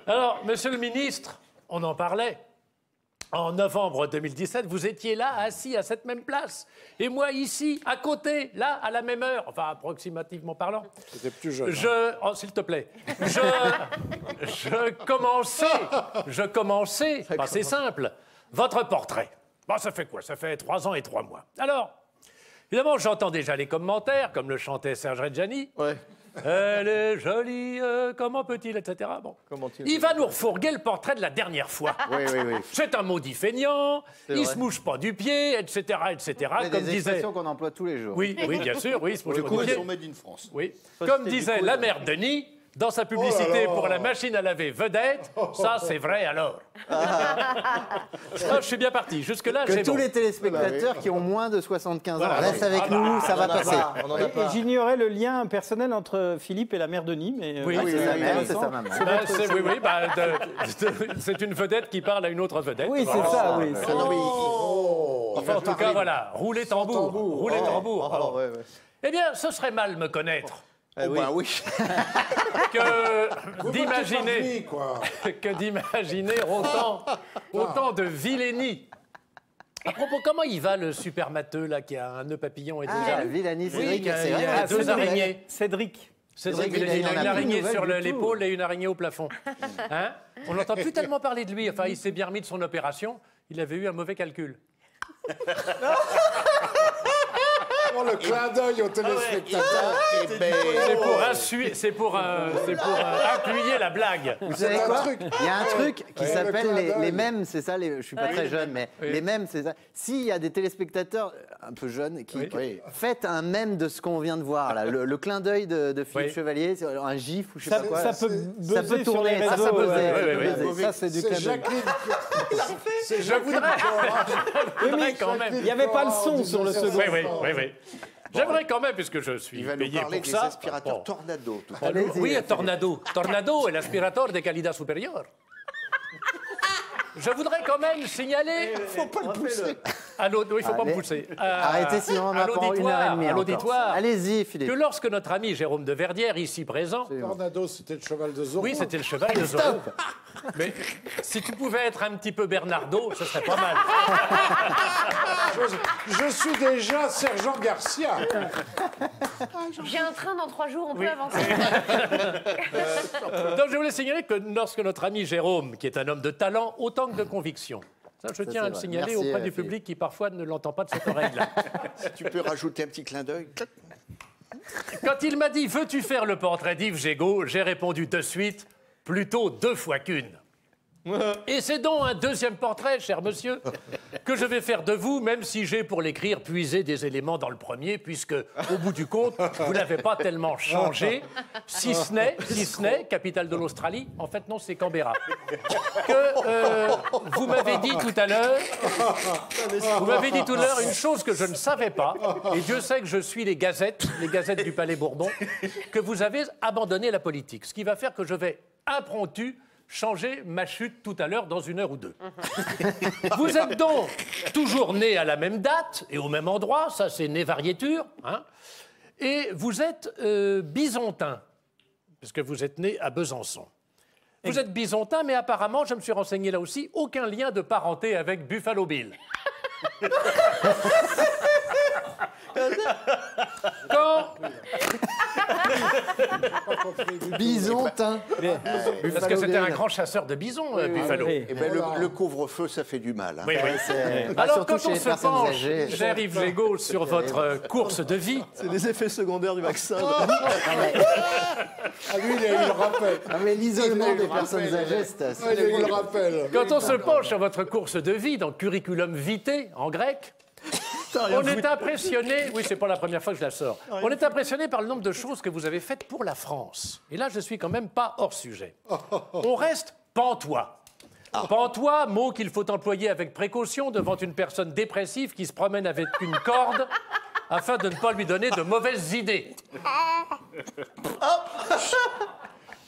Alors, monsieur le ministre, on en parlait. En novembre 2017, vous étiez là, assis à cette même place. Et moi, ici, à côté, là, à la même heure, enfin, approximativement parlant. C'était plus jeune. Oh, s'il te plaît. Je commençais, bah, c'est simple, votre portrait. Bon, ça fait quoi? Ça fait 3 ans et 3 mois. Alors, évidemment, j'entends déjà les commentaires, comme le chantait Serge Reggiani. Ouais. Elle est jolie, comment peut-il, etc. Bon. Il va nous refourguer le portrait de la dernière fois. Oui. C'est un maudit feignant, il se mouche pas du pied, etc., etc. C'est Comme des disait... expressions qu'on emploie tous les jours. Oui, bien sûr, oui, il se mouche Du pas coup, du elles pied. sont made in France. Oui. Comme disait la mère Denis, dans sa publicité pour la machine à laver Vedette, ça c'est vrai alors. Je suis bien parti, jusque-là Que c'est tous bon. les téléspectateurs qui ont moins de 75 ans Voilà. restent avec nous, ça va passer. Et j'ignorais le lien personnel entre Philippe et la mère Denis, mais Oui, C'est sa mère, c'est sa maman. C'est une vedette qui parle à une autre vedette. oui, c'est ça, oui. Enfin, en tout cas, voilà, roulez tambour. Roulez tambour. Alors, Ouais. eh bien, ce serait mal me connaître Oui. que d'imaginer Famille, quoi. autant de vilénie. À propos, comment il va le super matheux là qui a un nœud papillon et deux Ah, ailes? Villani, Oui, Cédric, il y a, c'est il y vrai. a deux araignées. Cédric. Cédric, Cédric, il a il en a une plus araignée de nouvelles sur du tout. l'épaule et une araignée au plafond. Hein? On n'entend plus tellement parler de lui. Enfin, il s'est bien remis de son opération. Il avait eu un mauvais calcul. Oh, le clin d'œil aux téléspectateurs. C'est pour appuyer la blague. Vous savez un quoi truc. Il y a un truc qui le s'appelle clin les d'œil. mèmes, c'est ça, je suis pas très jeune, mais Oui. les mèmes, c'est ça. S'il y a des téléspectateurs un peu jeunes qui faites un mème de ce qu'on vient de voir, là, le clin d'œil de Philippe Oui. Chevalier, c'est un gif ou je sais pas quoi. Ça peut buzzer Ça peut tourner, sur les ça réseaux. peut ouais. buzzer. Ça, c'est du C'est clin d'œil. Jacqueline. C'est Je Jacqueline. voudrais quand même. Il n'y avait pas le son sur le second. Oui. J'aimerais quand même, puisque je suis Il va nous payé parler pour des ça. aspirateurs Bon. Tornado. Tout à Allez-y, Oui, Philippe. Tornado. Tornado est l'aspirateur de qualité supérieure. Je voudrais quand même signaler. faut pas le pousser. Oui, il ne faut pas me Allez. pousser. Arrêtez, sinon on à a pour 1h30 à encore. l'auditoire. Allez-y, Que Philippe. lorsque notre ami Jérôme de Verdière, ici présent. Tornado, c'était le cheval de Zorro. Oui, c'était le cheval de Zorro. Mais si tu pouvais être un petit peu Bernardo, ce serait pas mal. Je suis déjà Sergent Garcia. J'ai un train dans 3 jours, on peut avancer. Donc je voulais signaler que lorsque notre ami Jérôme, qui est un homme de talent autant que de conviction, ça je tiens à le c'est vrai. signaler Merci, auprès du Philippe. public qui parfois ne l'entend pas de cette oreille-là. Si tu peux rajouter un petit clin d'œil. Quand il m'a dit « Veux-tu faire le portrait d'Yves Gégaud ?» j'ai répondu de suite « Plutôt 2 fois qu'une ». Et c'est donc un deuxième portrait, cher monsieur, que je vais faire de vous, même si j'ai, pour l'écrire, puisé des éléments dans le premier, puisque, au bout du compte, vous n'avez pas tellement changé, si ce n'est, capitale de l'Australie, en fait, non, c'est Canberra. Que vous m'avez dit tout à l'heure, une chose que je ne savais pas, et Dieu sait que je suis les gazettes du Palais Bourbon, que vous avez abandonné la politique, ce qui va faire que je vais impromptu changer ma chute tout à l'heure dans 1 heure ou 2. Vous êtes donc toujours né à la même date et au même endroit, ça c'est né variéture, hein, et vous êtes bisontin, parce que vous êtes né à Besançon. Vous êtes bisontin, mais apparemment, je me suis renseigné là aussi, aucun lien de parenté avec Buffalo Bill. Quand... Bisontin. Parce que c'était un grand chasseur de bisons, Buffalo. oui. Eh ben, le couvre-feu, ça fait du mal. Hein. Oui, oui. Bah, Alors, surtout quand chez on les se personnes penche, âgées. cher Yves Gégaud, sur votre course de vie, C'est les effets secondaires du vaccin. Ah, lui, il a eu le rappel. Ah, mais l'isolement Il des le personnes rappelle. âgées, c'est assez... Il a eu le rappel. quand on se penche sur votre course de vie dans Curriculum Vitae, en grec, on est impressionné, oui, c'est pas la première fois que je la sors, on est impressionné par le nombre de choses que vous avez faites pour la France. Et là, je suis quand même pas hors sujet. On reste pantois. Pantois, mot qu'il faut employer avec précaution devant une personne dépressive qui se promène avec une corde afin de ne pas lui donner de mauvaises idées.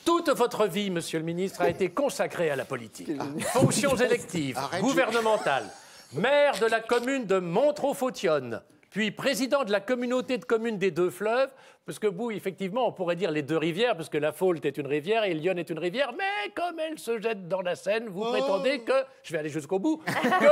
Toute votre vie, monsieur le ministre, a été consacrée à la politique. Fonctions électives, Arrête, gouvernementales, maire de la commune de Montreux-Fautionne, puis président de la communauté de communes des deux fleuves, parce que vous, effectivement, on pourrait dire les deux rivières, parce que la Faulx est une rivière et l'Yonne est une rivière, mais comme elle se jette dans la Seine, vous prétendez que, je vais aller jusqu'au bout, que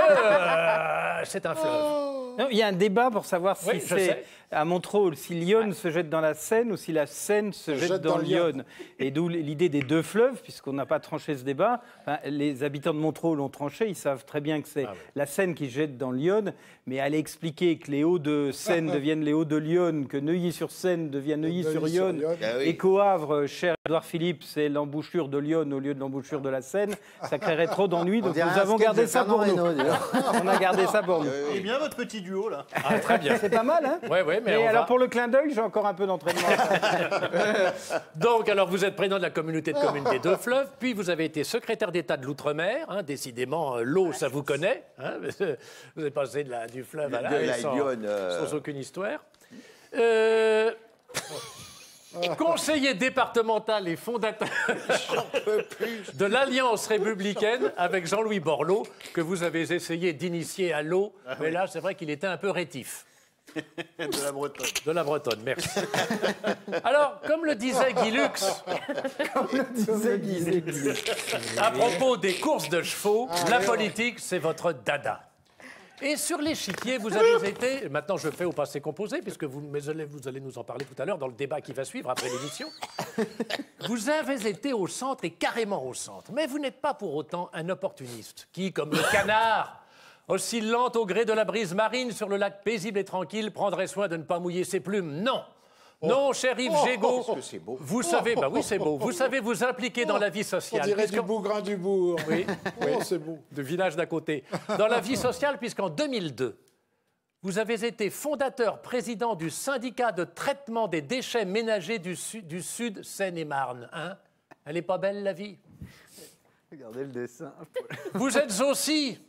c'est un fleuve. Non, il y a un débat pour savoir si Oui, je c'est sais. à Montreux si l'Yonne se jette dans la Seine ou si la Seine se jette dans l'Yonne. Et d'où l'idée des deux fleuves, puisqu'on n'a pas tranché ce débat. Enfin, les habitants de Montreux l'ont tranché, ils savent très bien que c'est la Seine qui jette dans l'Yonne, mais aller expliquer que les Hauts-de-Seine deviennent les Hauts-de-Lyonne, que Neuilly-sur-Seine devient Neuilly-sur-Yonne, et qu'au Havre, cher Édouard Philippe, c'est l'embouchure de l'Yonne au lieu de l'embouchure de la Seine, ça créerait trop d'ennuis, donc nous avons gardé ça pour nous. On a gardé ça pour nous. Il est bien votre petit duo, là. Ah, très bien. C'est pas mal, hein? Oui, mais Et alors, pour le clin d'œil, j'ai encore un peu d'entraînement. Donc, alors, vous êtes président de la communauté de communes des deux fleuves, puis vous avez été secrétaire d'État de l'Outre-mer. Hein, décidément, l'eau, ça vous connaît. Hein, vous êtes passé du fleuve à la sans aucune histoire. Conseiller départemental et fondateur de l'Alliance républicaine avec Jean-Louis Borloo, que vous avez essayé d'initier à l'eau, mais là, c'est vrai qu'il était un peu rétif. De la Bretonne. De la Bretonne, merci. Alors, comme le disait Guy Lux, à propos des courses de chevaux, la politique, c'est votre dada. Et sur l'échiquier, vous avez été... Maintenant, je fais au passé composé, puisque vous allez nous en parler tout à l'heure dans le débat qui va suivre après l'émission. Vous avez été au centre et carrément au centre. Mais vous n'êtes pas pour autant un opportuniste qui, comme le canard, oscillant au gré de la brise marine sur le lac paisible et tranquille, prendrait soin de ne pas mouiller ses plumes. Non. Non, cher Yves Gégaud, vous savez, bah oui, c'est beau. Vous savez vous impliquer dans la vie sociale. On dirait du Bougrin du Bourg. Oui, c'est beau. de village d'à côté. Dans la vie sociale, puisqu'en 2002, vous avez été fondateur, président du syndicat de traitement des déchets ménagers du Sud Seine-et-Marne. Hein? Elle n'est pas belle, la vie? Regardez le dessin. Vous êtes aussi...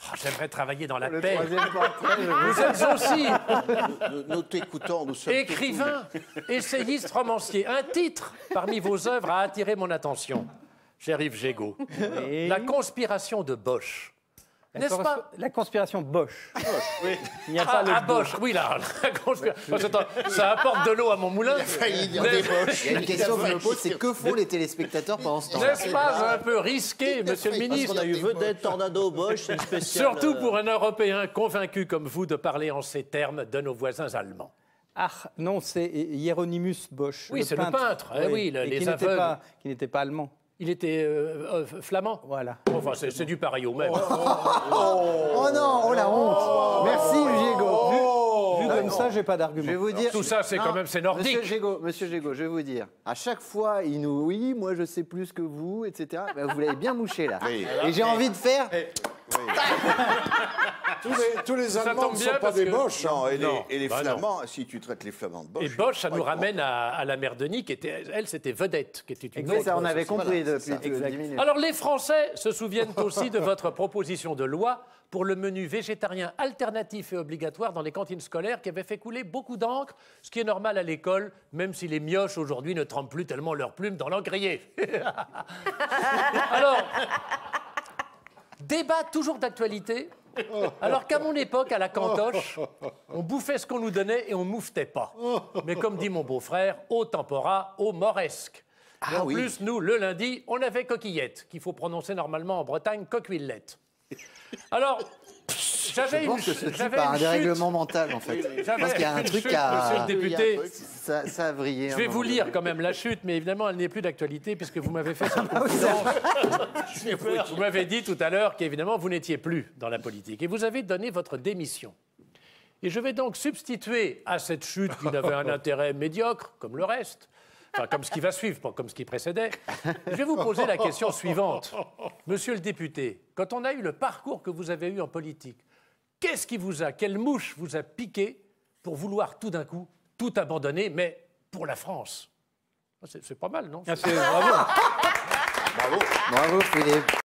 Oh, j'aimerais travailler dans la Le paix. troisième portrait, Vous êtes aussi Nous t'écoutons, nous sommes... écrivain, essayiste, romancier. Un titre parmi vos œuvres a attiré mon attention, cher Yves Gégaud. Et La conspiration de Bosch. N'est-ce pas? la conspiration Bosch. Oui. Il n'y a pas le... Ah, Bosch, oui, là, la conspiration. Ça apporte de l'eau à mon moulin. Il y a une question que je me pose, c'est que font les téléspectateurs pendant ce temps-là? N'est-ce pas un peu risqué, monsieur le ministre? On a eu Vedette, Tornado, Bosch, c'est une spéciale... Surtout pour un Européen convaincu comme vous de parler en ces termes de nos voisins allemands. Ah, non, c'est Hieronymus Bosch. Oui, c'est le peintre. Eh oui, Et les qui n'était aveugles. qui n'était pas allemand. Il était flamand. Voilà. Enfin, c'est du pareil au même. Oh non, oh la honte. Merci Gégaud. Vu comme ça, j'ai pas d'argument. Je vais vous dire. Tout ça, c'est quand même, c'est nordique. Monsieur Gégaud, je vais vous dire. À chaque fois, il nous, oui, moi je sais plus que vous, etc. Ben, vous l'avez bien mouché là. Oui. Et j'ai envie de faire. Tous les Allemands tombe ne bien sont pas parce des que- Boches. Non, et Non. les Bah Flamands, si tu traites les Flamands de Bosch... Et Bosch, ça nous ouais, ramène à la mère Denis, qui était, elle, c'était Vedette, qui était une Oui, ça, on autre avait société. compris Voilà, depuis c'est ça. 10 minutes. Alors, les Français se souviennent aussi de votre proposition de loi pour le menu végétarien alternatif et obligatoire dans les cantines scolaires qui avait fait couler beaucoup d'encre, ce qui est normal à l'école, même si les mioches aujourd'hui ne trempent plus tellement leurs plumes dans l'encrier. Alors, débat toujours d'actualité, alors qu'à mon époque, à la cantoche, on bouffait ce qu'on nous donnait et on mouftait pas. Mais comme dit mon beau-frère, au tempora, au moresque. Et en plus, nous, le lundi, on avait coquillette, qu'il faut prononcer normalement en Bretagne coquillette. Alors, j'avais Je une pense que ce chute. type a un dérèglement mental en fait. Je pense qu'il y a un truc à. Monsieur le député, Ça a vrillé. je vais vous lire quand même la chute, mais évidemment, elle n'est plus d'actualité puisque vous m'avez fait cette confidence. Vous m'avez dit tout à l'heure qu'évidemment, vous n'étiez plus dans la politique et vous avez donné votre démission. Et je vais donc substituer à cette chute qui n'avait un intérêt médiocre, comme le reste, enfin comme ce qui va suivre, pas comme ce qui précédait, je vais vous poser la question suivante. Monsieur le député, quand on a eu le parcours que vous avez eu en politique, quelle mouche vous a piqué pour vouloir tout d'un coup tout abandonner, mais pour la France? C'est pas mal, non? Ah, bravo. Bravo Philippe.